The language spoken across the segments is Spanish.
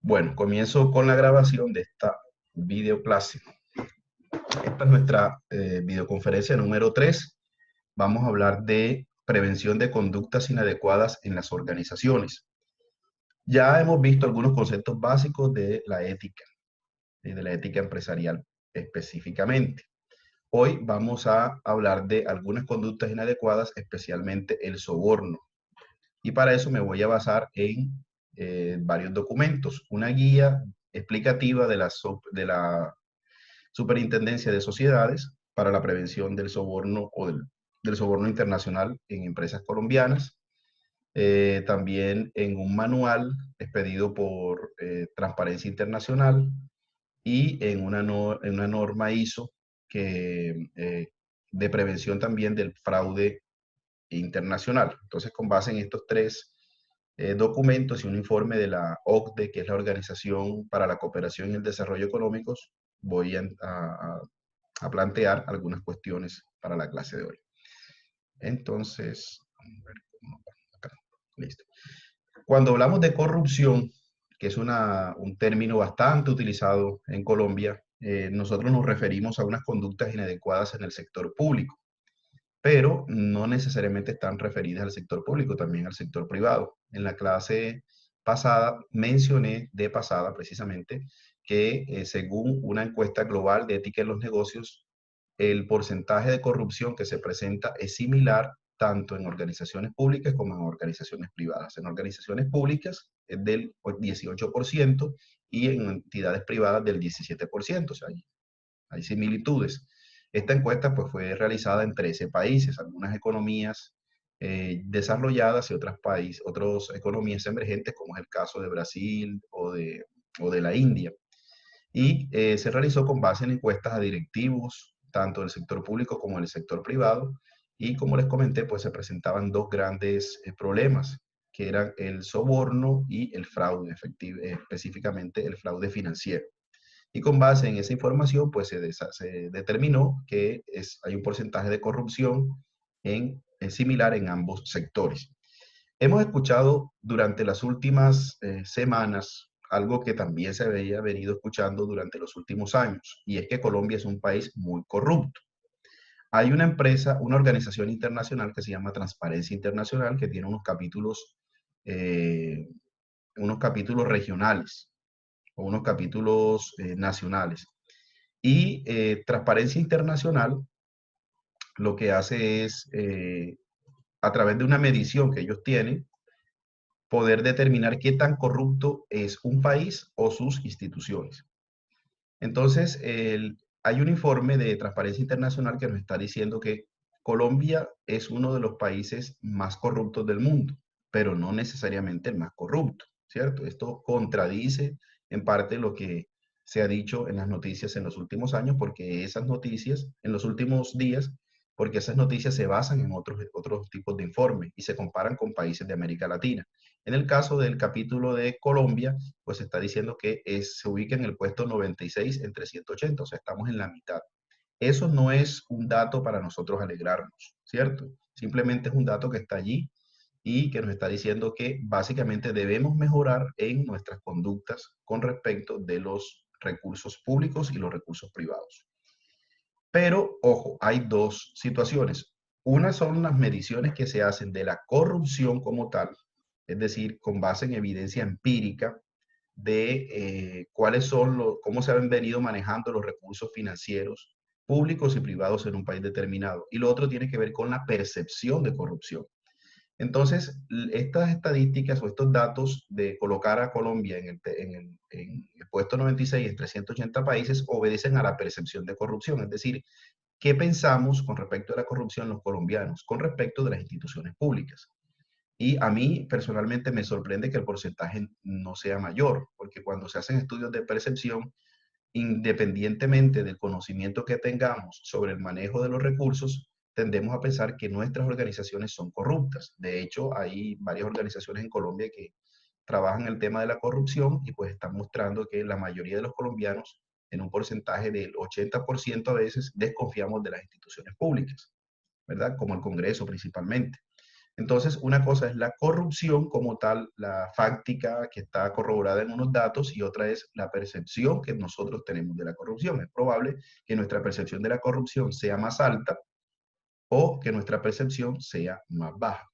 Bueno, comienzo con la grabación de esta videoclase. Esta es nuestra videoconferencia número 3. Vamos a hablar de prevención de conductas inadecuadas en las organizaciones. Ya hemos visto algunos conceptos básicos de la ética empresarial específicamente. Hoy vamos a hablar de algunas conductas inadecuadas, especialmente el soborno. Y para eso me voy a basar en varios documentos. Una guía explicativa de la Superintendencia de Sociedades para la prevención del soborno o del soborno internacional en empresas colombianas. También en un manual expedido por Transparencia Internacional y en en una norma ISO de prevención también del fraude internacional. Entonces, con base en estos tres documentos y un informe de la OCDE, que es la Organización para la Cooperación y el Desarrollo Económicos, voy a plantear algunas cuestiones para la clase de hoy. Entonces, vamos a ver cómo acá. Listo. Cuando hablamos de corrupción, que es un término bastante utilizado en Colombia, nosotros nos referimos a unas conductas inadecuadas en el sector público, pero no necesariamente están referidas al sector público, también al sector privado. En la clase pasada mencioné de pasada precisamente que según una encuesta global de ética en los negocios, el porcentaje de corrupción que se presenta es similar tanto en organizaciones públicas como en organizaciones privadas. En organizaciones públicas es del 18% y en entidades privadas del 17%, o sea, hay similitudes. Esta encuesta pues, fue realizada en 13 países, algunas economías desarrolladas y otras economías emergentes, como es el caso de Brasil o de la India. Y se realizó con base en encuestas a directivos, tanto del sector público como del sector privado. Y como les comenté, pues se presentaban dos grandes problemas, que eran el soborno y el fraude, específicamente el fraude financiero. Y con base en esa información, pues se determinó que hay un porcentaje de corrupción similar en ambos sectores. Hemos escuchado durante las últimas semanas algo que también se había venido escuchando durante los últimos años, y es que Colombia es un país muy corrupto. Hay una empresa, una organización internacional que se llama Transparencia Internacional, que tiene eh, unos capítulos regionales o unos capítulos nacionales. Y Transparencia Internacional lo que hace es, a través de una medición que ellos tienen, poder determinar qué tan corrupto es un país o sus instituciones. Entonces, hay un informe de Transparencia Internacional que nos está diciendo que Colombia es uno de los países más corruptos del mundo, pero no necesariamente el más corrupto, ¿cierto? Esto contradice en parte lo que se ha dicho en las noticias en los últimos años, porque esas noticias, en los últimos días, porque esas noticias se basan en otros tipos de informes y se comparan con países de América Latina. En el caso del capítulo de Colombia, pues está diciendo que se ubica en el puesto 96 entre 180, o sea, estamos en la mitad. Eso no es un dato para nosotros alegrarnos, ¿cierto? Simplemente es un dato que está allí y que nos está diciendo que básicamente debemos mejorar en nuestras conductas con respecto de los recursos públicos y los recursos privados. Pero, ojo, hay dos situaciones. Una son las mediciones que se hacen de la corrupción como tal, es decir, con base en evidencia empírica de cómo se han venido manejando los recursos financieros públicos y privados en un país determinado. Y lo otro tiene que ver con la percepción de corrupción. Entonces, estas estadísticas o estos datos de colocar a Colombia en el puesto 96 entre 180 países obedecen a la percepción de corrupción, es decir, ¿qué pensamos con respecto a la corrupción los colombianos, con respecto de las instituciones públicas? Y a mí personalmente me sorprende que el porcentaje no sea mayor, porque cuando se hacen estudios de percepción, independientemente del conocimiento que tengamos sobre el manejo de los recursos, tendemos a pensar que nuestras organizaciones son corruptas. De hecho, hay varias organizaciones en Colombia que trabajan el tema de la corrupción y pues están mostrando que la mayoría de los colombianos, en un porcentaje del 80% a veces, desconfiamos de las instituciones públicas, ¿verdad? Como el Congreso principalmente. Entonces, una cosa es la corrupción como tal, la fáctica que está corroborada en unos datos, y otra es la percepción que nosotros tenemos de la corrupción. Es probable que nuestra percepción de la corrupción sea más alta o que nuestra percepción sea más baja.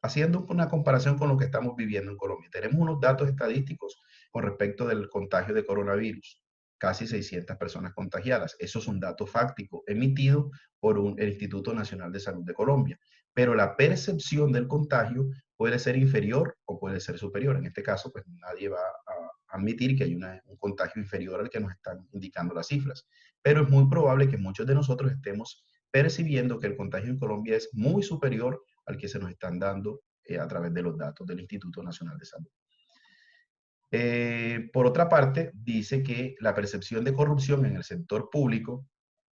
Haciendo una comparación con lo que estamos viviendo en Colombia, tenemos unos datos estadísticos con respecto del contagio de coronavirus. Casi 600 personas contagiadas. Eso es un dato fáctico emitido por el Instituto Nacional de Salud de Colombia. Pero la percepción del contagio puede ser inferior o puede ser superior. En este caso, pues nadie va a admitir que hay un contagio inferior al que nos están indicando las cifras. Pero es muy probable que muchos de nosotros estemos percibiendo que el contagio en Colombia es muy superior al que se nos están dando a través de los datos del Instituto Nacional de Salud. Por otra parte, dice que la percepción de corrupción en el sector público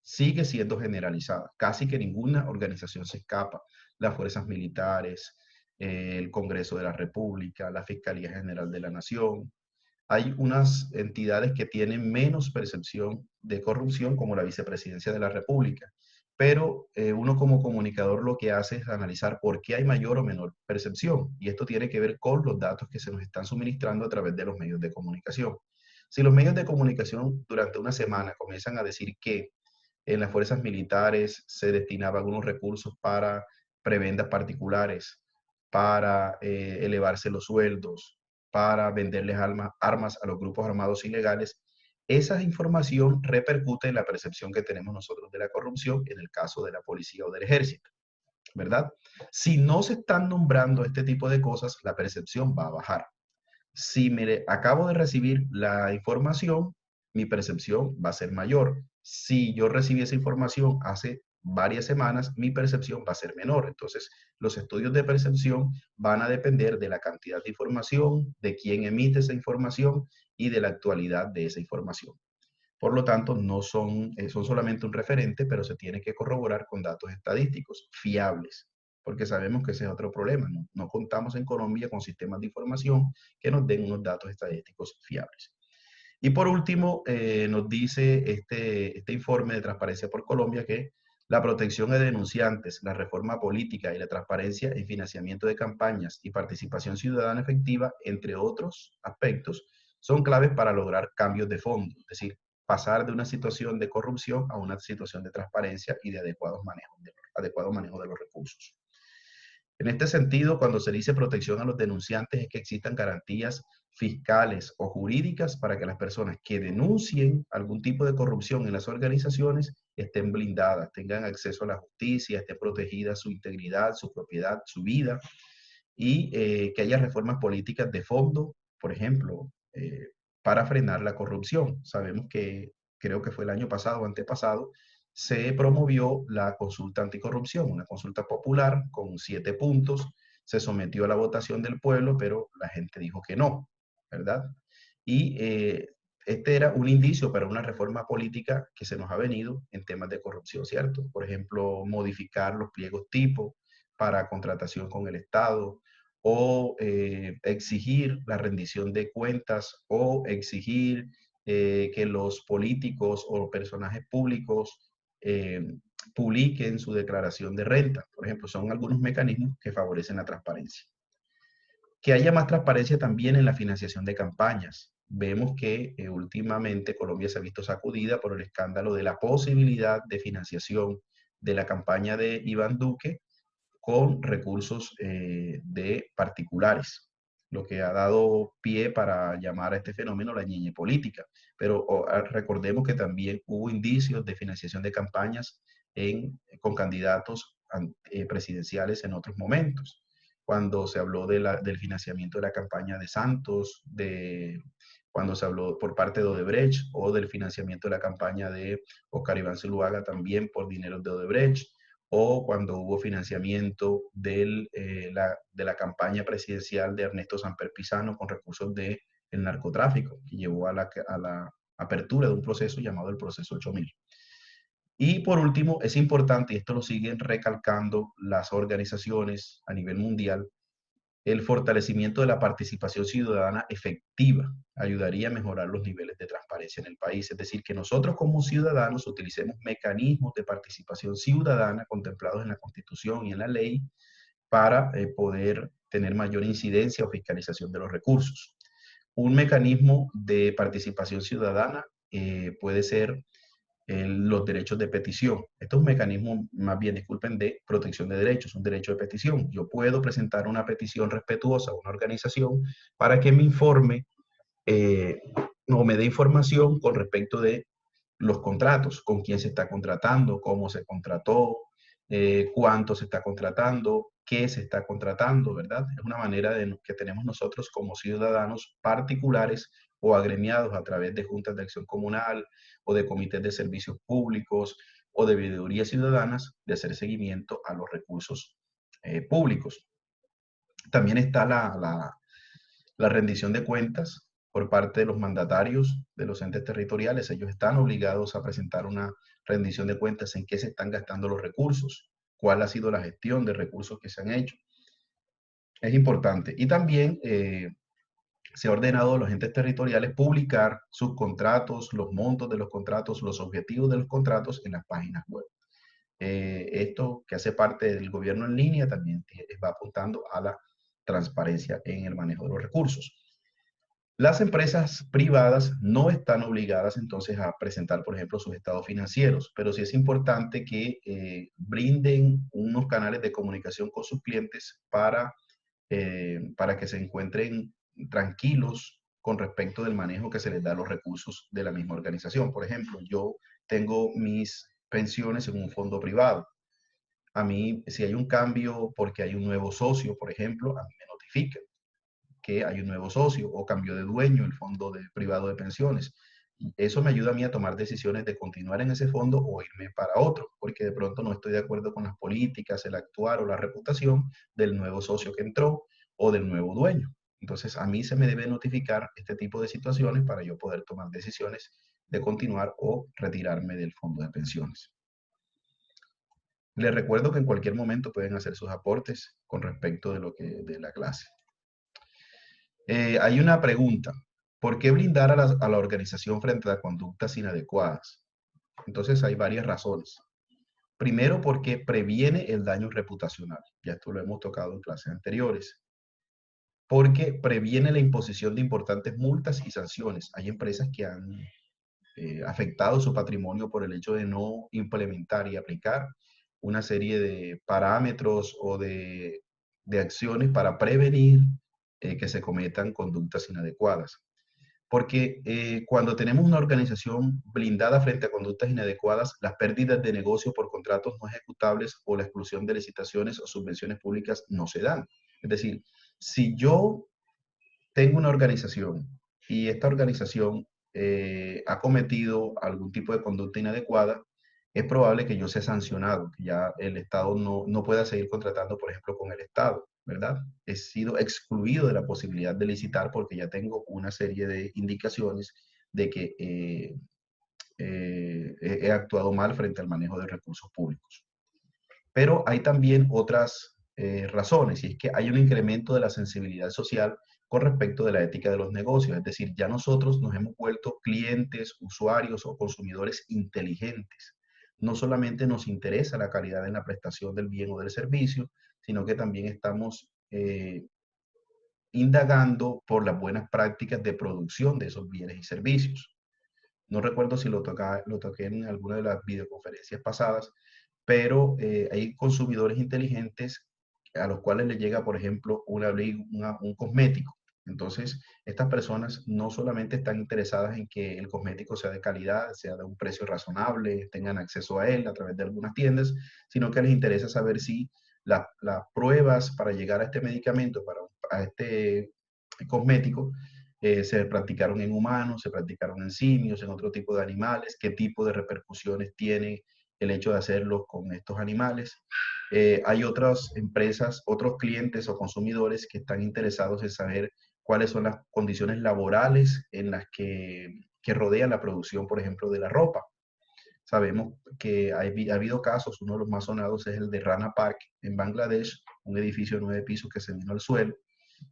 sigue siendo generalizada. Casi que ninguna organización se escapa. Las fuerzas militares, el Congreso de la República, la Fiscalía General de la Nación. Hay unas entidades que tienen menos percepción de corrupción, como la Vicepresidencia de la República. Pero uno como comunicador lo que hace es analizar por qué hay mayor o menor percepción. Y esto tiene que ver con los datos que se nos están suministrando a través de los medios de comunicación. Si los medios de comunicación durante una semana comienzan a decir que en las fuerzas militares se destinaban algunos recursos para prebendas particulares, para elevarse los sueldos, para venderles armas a los grupos armados ilegales, esa información repercute en la percepción que tenemos nosotros de la corrupción en el caso de la policía o del ejército, ¿verdad? Si no se están nombrando este tipo de cosas, la percepción va a bajar. Si me acabo de recibir la información, mi percepción va a ser mayor. Si yo recibí esa información hace varias semanas, mi percepción va a ser menor. Entonces, los estudios de percepción van a depender de la cantidad de información, de quién emite esa información y de la actualidad de esa información. Por lo tanto, no son, son solamente un referente, pero se tiene que corroborar con datos estadísticos fiables, porque sabemos que ese es otro problema. No contamos en Colombia con sistemas de información que nos den unos datos estadísticos fiables. Y por último, nos dice este informe de Transparencia por Colombia que la protección de denunciantes, la reforma política y la transparencia en financiamiento de campañas y participación ciudadana efectiva, entre otros aspectos, son claves para lograr cambios de fondo, es decir, pasar de una situación de corrupción a una situación de transparencia y de adecuado manejo de los recursos. En este sentido, cuando se dice protección a los denunciantes, es que existan garantías fiscales o jurídicas para que las personas que denuncien algún tipo de corrupción en las organizaciones estén blindadas, tengan acceso a la justicia, esté protegida su integridad, su propiedad, su vida, y que haya reformas políticas de fondo, por ejemplo, para frenar la corrupción. Sabemos que, creo que fue el año pasado o antepasado, se promovió la consulta anticorrupción, una consulta popular con 7 puntos, se sometió a la votación del pueblo, pero la gente dijo que no, ¿verdad? Y este era un indicio para una reforma política que se nos ha venido en temas de corrupción, ¿cierto? Por ejemplo, modificar los pliegos tipo para contratación con el Estado, o exigir la rendición de cuentas, o exigir que los políticos o personajes públicos eh, publiquen su declaración de renta. Por ejemplo, son algunos mecanismos que favorecen la transparencia. Que haya más transparencia también en la financiación de campañas. Vemos que últimamente Colombia se ha visto sacudida por el escándalo de la posibilidad de financiación de la campaña de Iván Duque con recursos de particulares, lo que ha dado pie para llamar a este fenómeno la ñeñe política. Pero recordemos que también hubo indicios de financiación de campañas con candidatos presidenciales en otros momentos, cuando se habló del financiamiento de la campaña de Santos, cuando se habló por parte de Odebrecht, o del financiamiento de la campaña de Oscar Iván Zuluaga también por dinero de Odebrecht, o cuando hubo financiamiento de la campaña presidencial de Ernesto Samper Pizano con recursos del narcotráfico, que llevó a la apertura de un proceso llamado el proceso 8000. Y por último, es importante, y esto lo siguen recalcando las organizaciones a nivel mundial, el fortalecimiento de la participación ciudadana efectiva ayudaría a mejorar los niveles de transparencia en el país. Es decir, que nosotros como ciudadanos utilicemos mecanismos de participación ciudadana contemplados en la Constitución y en la ley para poder tener mayor incidencia o fiscalización de los recursos. Un mecanismo de participación ciudadana puede ser los derechos de petición. Esto es un mecanismo, más bien, disculpen, de protección de derechos, un derecho de petición. Yo puedo presentar una petición respetuosa a una organización para que me informe o me dé información con respecto de los contratos, con quién se está contratando, cómo se contrató, cuánto se está contratando, qué se está contratando, ¿verdad? Es una manera que tenemos nosotros como ciudadanos particulares o agremiados a través de juntas de acción comunal o de comités de servicios públicos o de veedurías ciudadanas de hacer seguimiento a los recursos públicos. También está la rendición de cuentas por parte de los mandatarios de los entes territoriales. Ellos están obligados a presentar una rendición de cuentas en qué se están gastando los recursos, cuál ha sido la gestión de recursos que se han hecho. Es importante. Y también se ha ordenado a los entes territoriales publicar sus contratos, los montos de los contratos, los objetivos de los contratos en las páginas web. Esto que hace parte del gobierno en línea también va apuntando a la transparencia en el manejo de los recursos. Las empresas privadas no están obligadas entonces a presentar, por ejemplo, sus estados financieros, pero sí es importante que brinden unos canales de comunicación con sus clientes para que se encuentren tranquilos con respecto del manejo que se les da a los recursos de la misma organización. Por ejemplo, yo tengo mis pensiones en un fondo privado. A mí, si hay un cambio porque hay un nuevo socio, por ejemplo, a mí me notifican que hay un nuevo socio o cambio de dueño el fondo privado de pensiones. Eso me ayuda a mí a tomar decisiones de continuar en ese fondo o irme para otro, porque de pronto no estoy de acuerdo con las políticas, el actuar o la reputación del nuevo socio que entró o del nuevo dueño. Entonces, a mí se me debe notificar este tipo de situaciones para yo poder tomar decisiones de continuar o retirarme del fondo de pensiones. Les recuerdo que en cualquier momento pueden hacer sus aportes con respecto de la clase. Hay una pregunta. ¿Por qué blindar a la organización frente a conductas inadecuadas? Entonces hay varias razones. Primero, porque previene el daño reputacional. Ya esto lo hemos tocado en clases anteriores. Porque previene la imposición de importantes multas y sanciones. Hay empresas que han afectado su patrimonio por el hecho de no implementar y aplicar una serie de parámetros o de acciones para prevenir que se cometan conductas inadecuadas. Porque cuando tenemos una organización blindada frente a conductas inadecuadas, las pérdidas de negocio por contratos no ejecutables o la exclusión de licitaciones o subvenciones públicas no se dan. Es decir, si yo tengo una organización y esta organización ha cometido algún tipo de conducta inadecuada, es probable que yo sea sancionado, que ya el Estado no pueda seguir contratando, por ejemplo, con el Estado, ¿verdad? He sido excluido de la posibilidad de licitar porque ya tengo una serie de indicaciones de que he actuado mal frente al manejo de recursos públicos. Pero hay también otras razones, y es que hay un incremento de la sensibilidad social con respecto de la ética de los negocios. Es decir, ya nosotros nos hemos vuelto clientes, usuarios o consumidores inteligentes. No solamente nos interesa la calidad en la prestación del bien o del servicio, sino que también estamos indagando por las buenas prácticas de producción de esos bienes y servicios. No recuerdo si lo toqué en alguna de las videoconferencias pasadas, pero hay consumidores inteligentes a los cuales les llega, por ejemplo, un cosmético. Entonces, estas personas no solamente están interesadas en que el cosmético sea de calidad, sea de un precio razonable, tengan acceso a él a través de algunas tiendas, sino que les interesa saber si las pruebas para llegar a este medicamento, a este cosmético, se practicaron en humanos, se practicaron en simios, en otro tipo de animales, qué tipo de repercusiones tiene el hecho de hacerlo con estos animales. Hay otras empresas, otros clientes o consumidores que están interesados en saber cuáles son las condiciones laborales en las que rodean la producción, por ejemplo, de la ropa. Sabemos que ha habido casos, uno de los más sonados es el de Rana Park en Bangladesh, un edificio de 9 pisos que se vino al suelo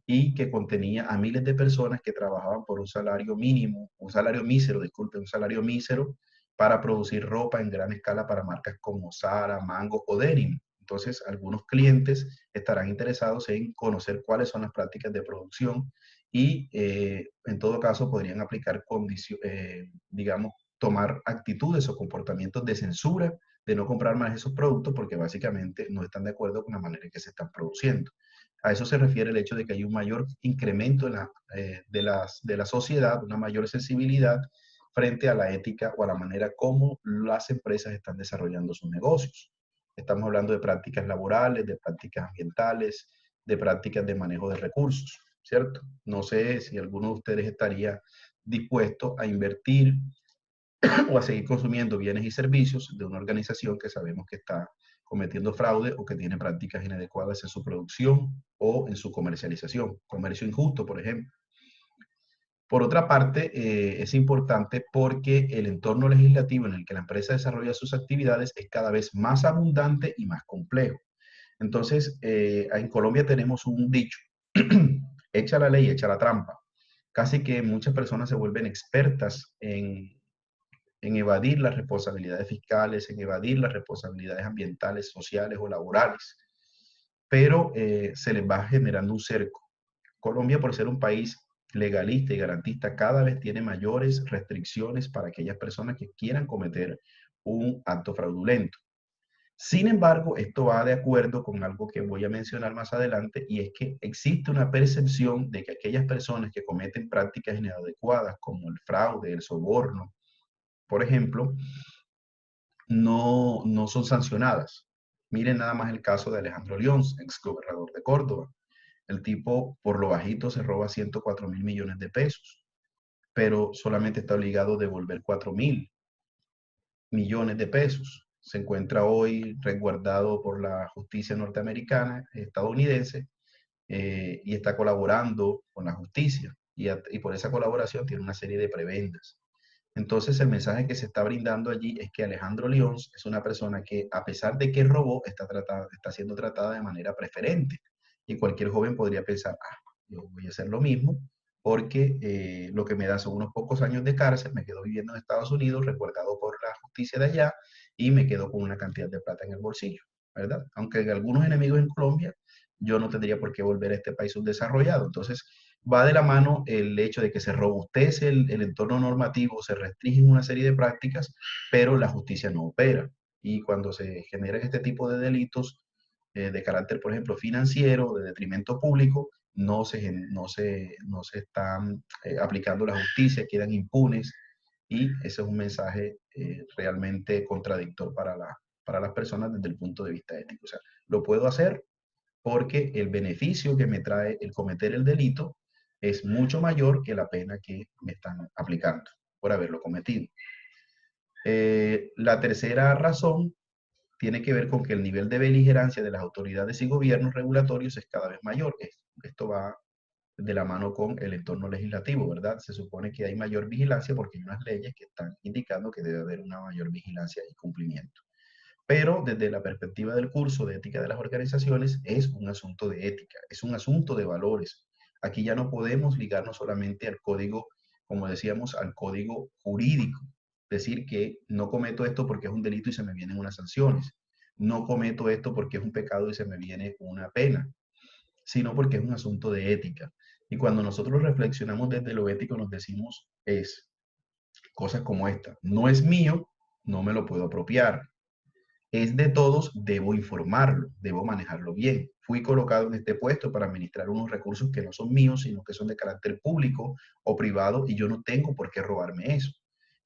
y que contenía a miles de personas que trabajaban por un salario mínimo, un salario mísero, disculpe, un salario mísero para producir ropa en gran escala para marcas como Zara, Mango o Denim. Entonces, algunos clientes estarán interesados en conocer cuáles son las prácticas de producción y, en todo caso, podrían aplicar digamos, tomar actitudes o comportamientos de censura de no comprar más esos productos porque básicamente no están de acuerdo con la manera en que se están produciendo. A eso se refiere el hecho de que hay un mayor incremento de la sociedad, una mayor sensibilidad frente a la ética o a la manera como las empresas están desarrollando sus negocios. Estamos hablando de prácticas laborales, de prácticas ambientales, de prácticas de manejo de recursos, ¿cierto? No sé si alguno de ustedes estaría dispuesto a invertir o a seguir consumiendo bienes y servicios de una organización que sabemos que está cometiendo fraude o que tiene prácticas inadecuadas en su producción o en su comercialización. Comercio injusto, por ejemplo. Por otra parte, es importante porque el entorno legislativo en el que la empresa desarrolla sus actividades es cada vez más abundante y más complejo. Entonces, en Colombia tenemos un dicho, echa la ley, echa la trampa. Casi que muchas personas se vuelven expertas en evadir las responsabilidades fiscales, en evadir las responsabilidades ambientales, sociales o laborales, pero se les va generando un cerco. Colombia, por ser un país legalista y garantista, cada vez tiene mayores restricciones para aquellas personas que quieran cometer un acto fraudulento. Sin embargo, esto va de acuerdo con algo que voy a mencionar más adelante, y es que existe una percepción de que aquellas personas que cometen prácticas inadecuadas como el fraude, el soborno, por ejemplo, no son sancionadas. Miren nada más el caso de Alejandro Lions, ex gobernador de Córdoba. El tipo, por lo bajito, se roba 104.000 millones de pesos, pero solamente está obligado a devolver 4.000 millones de pesos. Se encuentra hoy resguardado por la justicia norteamericana, estadounidense, y está colaborando con la justicia. Y por esa colaboración tiene una serie de prebendas. Entonces, el mensaje que se está brindando allí es que Alejandro Lions es una persona que, a pesar de que robó, está siendo tratada de manera preferente. Y cualquier joven podría pensar, yo voy a hacer lo mismo, porque lo que me da son unos pocos años de cárcel, me quedo viviendo en Estados Unidos, resguardado por la justicia de allá, y me quedo con una cantidad de plata en el bolsillo, ¿verdad? Aunque hay algunos enemigos en Colombia, yo no tendría por qué volver a este país subdesarrollado. Entonces, va de la mano el hecho de que se robustece el entorno normativo, se restringen una serie de prácticas, pero la justicia no opera. Y cuando se generan este tipo de delitos de carácter, por ejemplo, financiero, de detrimento público, no se están aplicando la justicia, quedan impunes, y ese es un mensaje realmente contradictor para las personas desde el punto de vista ético. O sea, lo puedo hacer porque el beneficio que me trae el cometer el delito es mucho mayor que la pena que me están aplicando por haberlo cometido. La tercera razón tiene que ver con que el nivel de beligerancia de las autoridades y gobiernos regulatorios es cada vez mayor. Esto va de la mano con el entorno legislativo, ¿verdad? Se supone que hay mayor vigilancia porque hay unas leyes que están indicando que debe haber una mayor vigilancia y cumplimiento. Pero desde la perspectiva del curso de ética de las organizaciones, es un asunto de ética, es un asunto de valores. Aquí ya no podemos ligarnos solamente al código, como decíamos, al código jurídico. Decir que no cometo esto porque es un delito y se me vienen unas sanciones. No cometo esto porque es un pecado y se me viene una pena, sino porque es un asunto de ética. Y cuando nosotros reflexionamos desde lo ético, nos decimos cosas como esta: no es mío, no me lo puedo apropiar. Es de todos, debo informarlo, debo manejarlo bien. Fui colocado en este puesto para administrar unos recursos que no son míos, sino que son de carácter público o privado, y yo no tengo por qué robarme eso.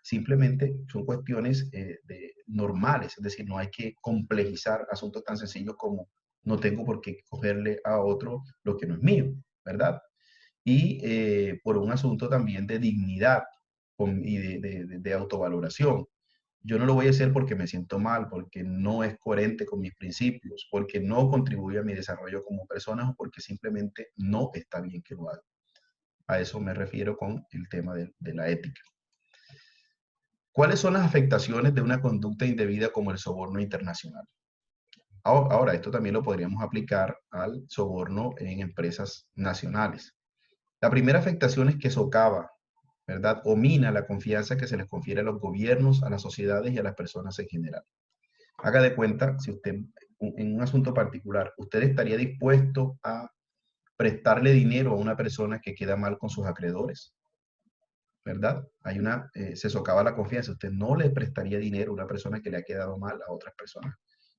Simplemente son cuestiones normales, es decir, no hay que complejizar asuntos tan sencillos como no tengo por qué cogerle a otro lo que no es mío, ¿verdad? Y por un asunto también de dignidad y de autovaloración. Yo no lo voy a hacer porque me siento mal, porque no es coherente con mis principios, porque no contribuye a mi desarrollo como persona, o porque simplemente no está bien que lo haga. A eso me refiero con el tema de la ética. ¿Cuáles son las afectaciones de una conducta indebida como el soborno internacional? Ahora, esto también lo podríamos aplicar al soborno en empresas nacionales. La primera afectación es que socava, ¿verdad? O mina la confianza que se les confiere a los gobiernos, a las sociedades y a las personas en general. Haga de cuenta, si usted en un asunto particular, ¿usted estaría dispuesto a prestarle dinero a una persona que queda mal con sus acreedores? ¿Verdad? Se socava la confianza. Usted no le prestaría dinero a una persona que le ha quedado mal a otras personas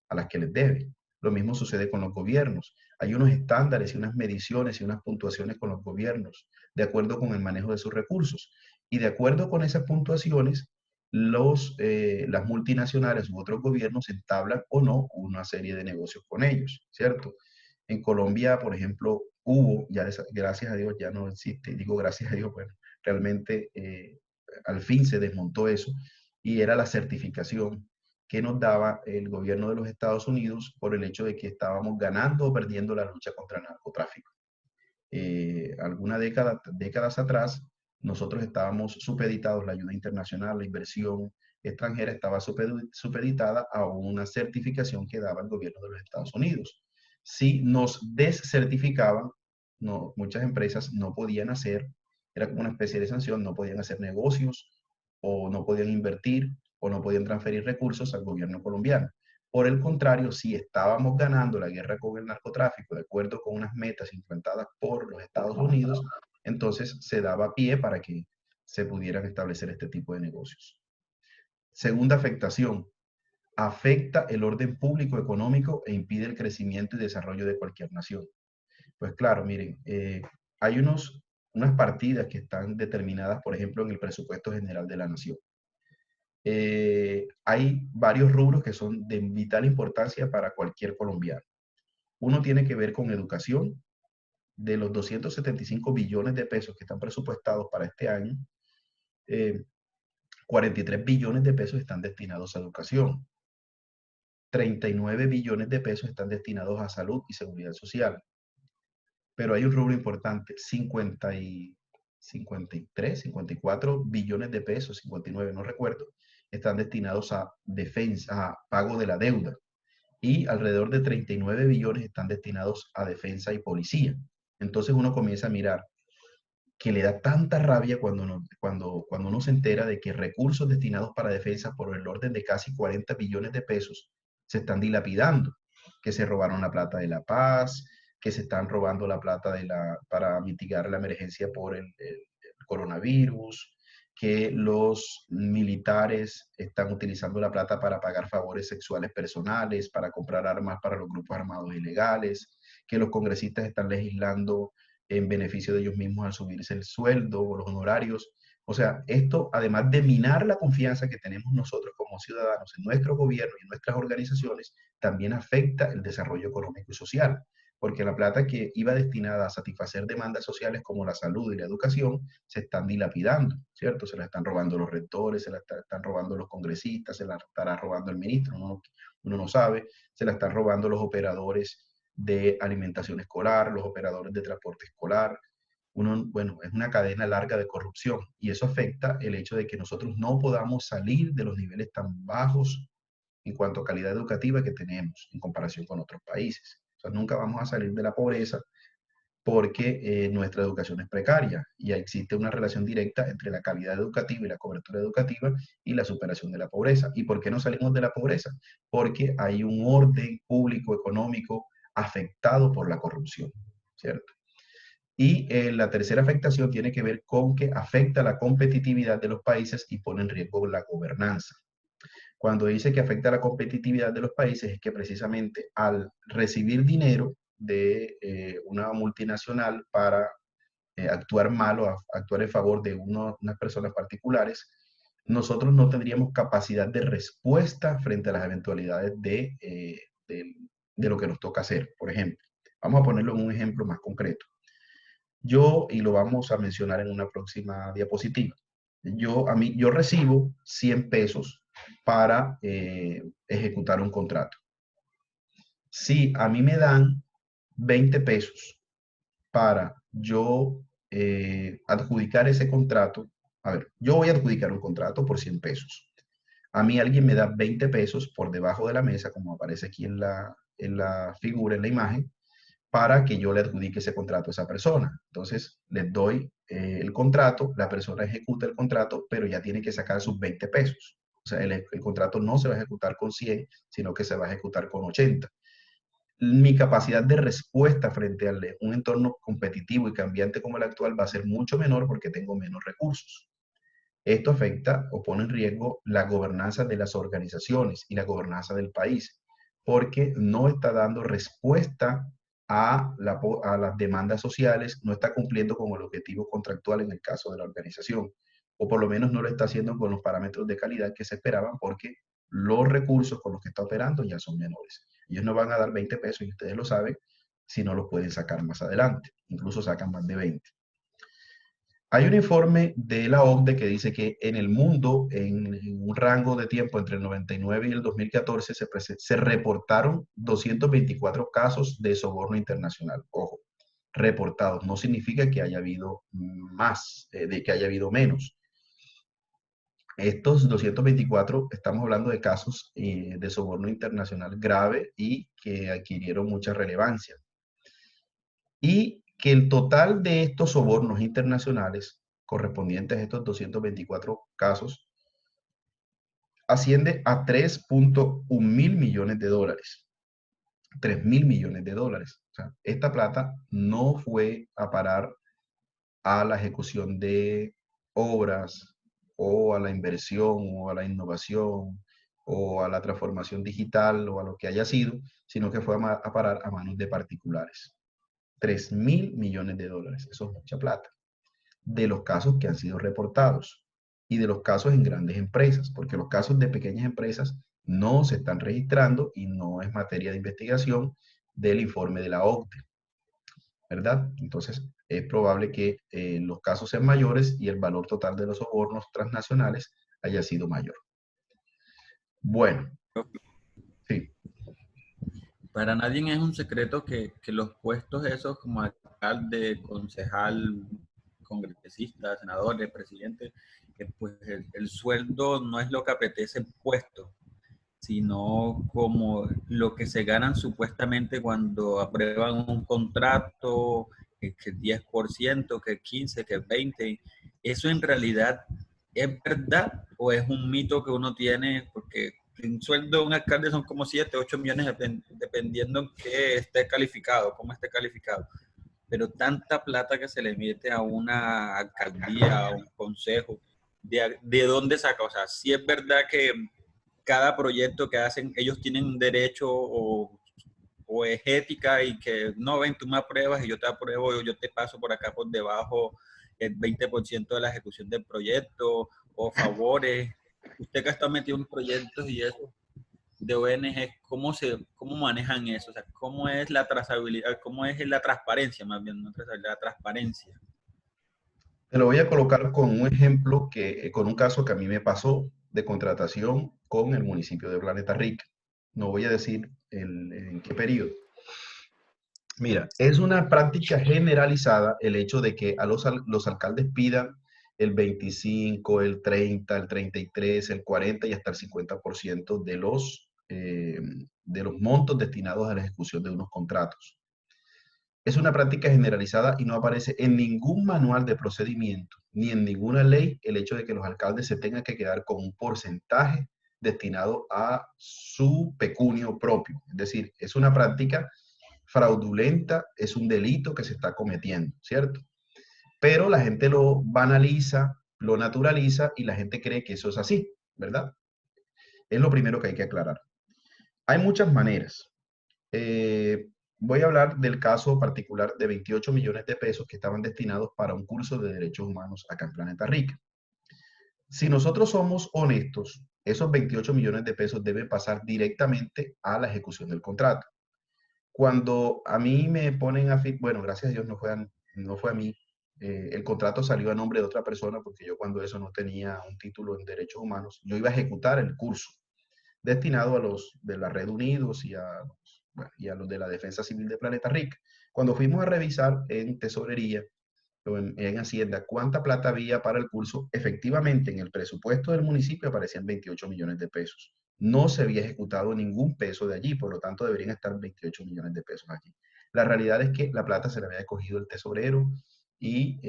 a las que les debe. Lo mismo sucede con los gobiernos. Hay unos estándares y unas mediciones y unas puntuaciones con los gobiernos, de acuerdo con el manejo de sus recursos. Y de acuerdo con esas puntuaciones, las multinacionales u otros gobiernos entablan o no una serie de negocios con ellos, ¿cierto? En Colombia, por ejemplo, hubo, ya gracias a Dios ya no existe, digo gracias a Dios, bueno, realmente al fin se desmontó eso, y era la certificación que nos daba el gobierno de los Estados Unidos por el hecho de que estábamos ganando o perdiendo la lucha contra el narcotráfico. Algunas décadas atrás, nosotros estábamos supeditados, la ayuda internacional, la inversión extranjera estaba supeditada a una certificación que daba el gobierno de los Estados Unidos. Si nos descertificaban, no, muchas empresas no podían hacer, era como una especie de sanción, no podían hacer negocios o no podían invertir o no podían transferir recursos al gobierno colombiano. Por el contrario, si estábamos ganando la guerra con el narcotráfico de acuerdo con unas metas implantadas por los Estados Unidos, entonces se daba pie para que se pudieran establecer este tipo de negocios. Segunda afectación, afecta el orden público económico e impide el crecimiento y desarrollo de cualquier nación. Pues claro, miren, hay unas partidas que están determinadas, por ejemplo, en el presupuesto general de la nación. Hay varios rubros que son de vital importancia para cualquier colombiano. Uno tiene que ver con educación. De los 275 billones de pesos que están presupuestados para este año, 43 billones de pesos están destinados a educación. 39 billones de pesos están destinados a salud y seguridad social. Pero hay un rubro importante, 53, 54 billones de pesos, 59, no recuerdo, están destinados a defensa, a pago de la deuda. Y alrededor de 39 billones están destinados a defensa y policía. Entonces uno comienza a mirar que le da tanta rabia cuando uno se entera de que recursos destinados para defensa por el orden de casi 40 billones de pesos se están dilapidando, que se robaron la plata de la paz, que se están robando la plata para mitigar la emergencia por el coronavirus, que los militares están utilizando la plata para pagar favores sexuales personales, para comprar armas para los grupos armados ilegales, que los congresistas están legislando en beneficio de ellos mismos al subirse el sueldo o los honorarios. O sea, esto, además de minar la confianza que tenemos nosotros como ciudadanos en nuestro gobierno y en nuestras organizaciones, también afecta el desarrollo económico y social, porque la plata que iba destinada a satisfacer demandas sociales como la salud y la educación se están dilapidando, ¿cierto? Se la están robando los rectores, se la están robando los congresistas, se la estará robando el ministro, uno no sabe, se la están robando los operadores de alimentación escolar, los operadores de transporte escolar. Bueno, es una cadena larga de corrupción y eso afecta el hecho de que nosotros no podamos salir de los niveles tan bajos en cuanto a calidad educativa que tenemos en comparación con otros países. O sea, nunca vamos a salir de la pobreza porque nuestra educación es precaria y existe una relación directa entre la calidad educativa y la cobertura educativa y la superación de la pobreza. ¿Y por qué no salimos de la pobreza? Porque hay un orden público económico afectado por la corrupción, ¿cierto? Y la tercera afectación tiene que ver con que afecta la competitividad de los países y pone en riesgo la gobernanza. Cuando dice que afecta la competitividad de los países es que precisamente al recibir dinero de una multinacional para actuar mal o actuar en favor de unas personas particulares, nosotros no tendríamos capacidad de respuesta frente a las eventualidades de lo que nos toca hacer. Por ejemplo, vamos a ponerlo en un ejemplo más concreto. Y lo vamos a mencionar en una próxima diapositiva. Yo recibo 100 pesos para ejecutar un contrato. Si a mí me dan 20 pesos para yo adjudicar ese contrato, a ver, yo voy a adjudicar un contrato por 100 pesos. A mí alguien me da 20 pesos por debajo de la mesa, como aparece aquí en la figura, en la imagen, para que yo le adjudique ese contrato a esa persona. Entonces, les doy el contrato, la persona ejecuta el contrato, pero ya tiene que sacar sus 20 pesos. O sea, el contrato no se va a ejecutar con 100, sino que se va a ejecutar con 80. mi capacidad de respuesta frente a un entorno competitivo y cambiante como el actual va a ser mucho menor porque tengo menos recursos. Esto afecta o pone en riesgo la gobernanza de las organizaciones y la gobernanza del país, porque no está dando respuesta a las demandas sociales, no está cumpliendo con el objetivo contractual en el caso de la organización, o por lo menos no lo está haciendo con los parámetros de calidad que se esperaban, porque los recursos con los que está operando ya son menores. Ellos no van a dar 20 pesos, y ustedes lo saben, si no los pueden sacar más adelante. Incluso sacan más de 20. Hay un informe de la OCDE que dice que en el mundo, en un rango de tiempo entre el 99 y el 2014, se reportaron 224 casos de soborno internacional. Ojo, reportados. No significa que haya habido más, de que haya habido menos. Estos 224, estamos hablando de casos de soborno internacional grave y que adquirieron mucha relevancia. Y que el total de estos sobornos internacionales correspondientes a estos 224 casos asciende a 3.1 mil millones de dólares. 3 mil millones de dólares. O sea, esta plata no fue a parar a la ejecución de obras o a la inversión o a la innovación o a la transformación digital o a lo que haya sido, sino que fue a parar a manos de particulares. 3 mil millones de dólares. Eso es mucha plata. De los casos que han sido reportados y de los casos en grandes empresas, porque los casos de pequeñas empresas no se están registrando y no es materia de investigación del informe de la OCDE, ¿verdad? Entonces, es probable que los casos sean mayores y el valor total de los sobornos transnacionales haya sido mayor. Bueno, sí. Para nadie es un secreto que los puestos esos como alcalde, concejal, congresista, senador, presidente, pues el sueldo no es lo que apetece el puesto, sino como lo que se ganan supuestamente cuando aprueban un contrato, que el 10%, que el 15%, que el 20%. Eso en realidad es verdad o es un mito que uno tiene, porque un sueldo de un alcalde son como 7, 8 millones, dependiendo en qué esté calificado, cómo esté calificado. Pero tanta plata que se le mete a una alcaldía, a un consejo, ¿de dónde saca? O sea, si es verdad que cada proyecto que hacen, ellos tienen un derecho o es ética y que no, ven, tú me apruebas y yo te apruebo, yo te paso por acá por debajo el 20% de la ejecución del proyecto o favores. Usted que está metido en proyectos y eso de ONG, ¿cómo manejan eso? O sea, ¿cómo es la trazabilidad? ¿Cómo es la transparencia, más bien? No trazabilidad, la transparencia. Te lo voy a colocar con un ejemplo con un caso que a mí me pasó de contratación con el municipio de Planeta Rica. No voy a decir en qué periodo. Mira, es una práctica generalizada el hecho de que los alcaldes pidan el 25, el 30, el 33, el 40 y hasta el 50% de los montos destinados a la ejecución de unos contratos. Es una práctica generalizada y no aparece en ningún manual de procedimiento ni en ninguna ley el hecho de que los alcaldes se tengan que quedar con un porcentaje destinado a su pecunio propio. Es decir, es una práctica fraudulenta, es un delito que se está cometiendo, ¿cierto? Pero la gente lo banaliza, lo naturaliza y la gente cree que eso es así, ¿verdad? Es lo primero que hay que aclarar. Hay muchas maneras. Voy a hablar del caso particular de 28 millones de pesos que estaban destinados para un curso de derechos humanos acá en Planeta Rica. Si nosotros somos honestos, esos 28 millones de pesos deben pasar directamente a la ejecución del contrato. Cuando a mí me ponen bueno, gracias a Dios no fue a mí, el contrato salió a nombre de otra persona porque yo cuando eso no tenía un título en derechos humanos, yo iba a ejecutar el curso destinado a los de la Red Unidos bueno, y a los de la Defensa Civil de Planeta Rica. Cuando fuimos a revisar en tesorería o en Hacienda cuánta plata había para el curso, efectivamente en el presupuesto del municipio aparecían 28 millones de pesos. No se había ejecutado ningún peso de allí, por lo tanto deberían estar 28 millones de pesos allí. La realidad es que la plata se la había cogido el tesorero y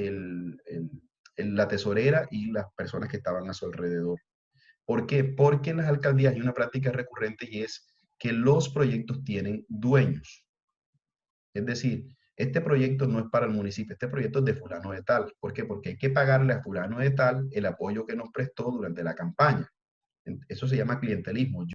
la tesorera y las personas que estaban a su alrededor. ¿Por qué? Porque en las alcaldías hay una práctica recurrente y es que los proyectos tienen dueños. Es decir, este proyecto no es para el municipio, este proyecto es de fulano de tal. ¿Por qué? Porque hay que pagarle a fulano de tal el apoyo que nos prestó durante la campaña. Eso se llama clientelismo.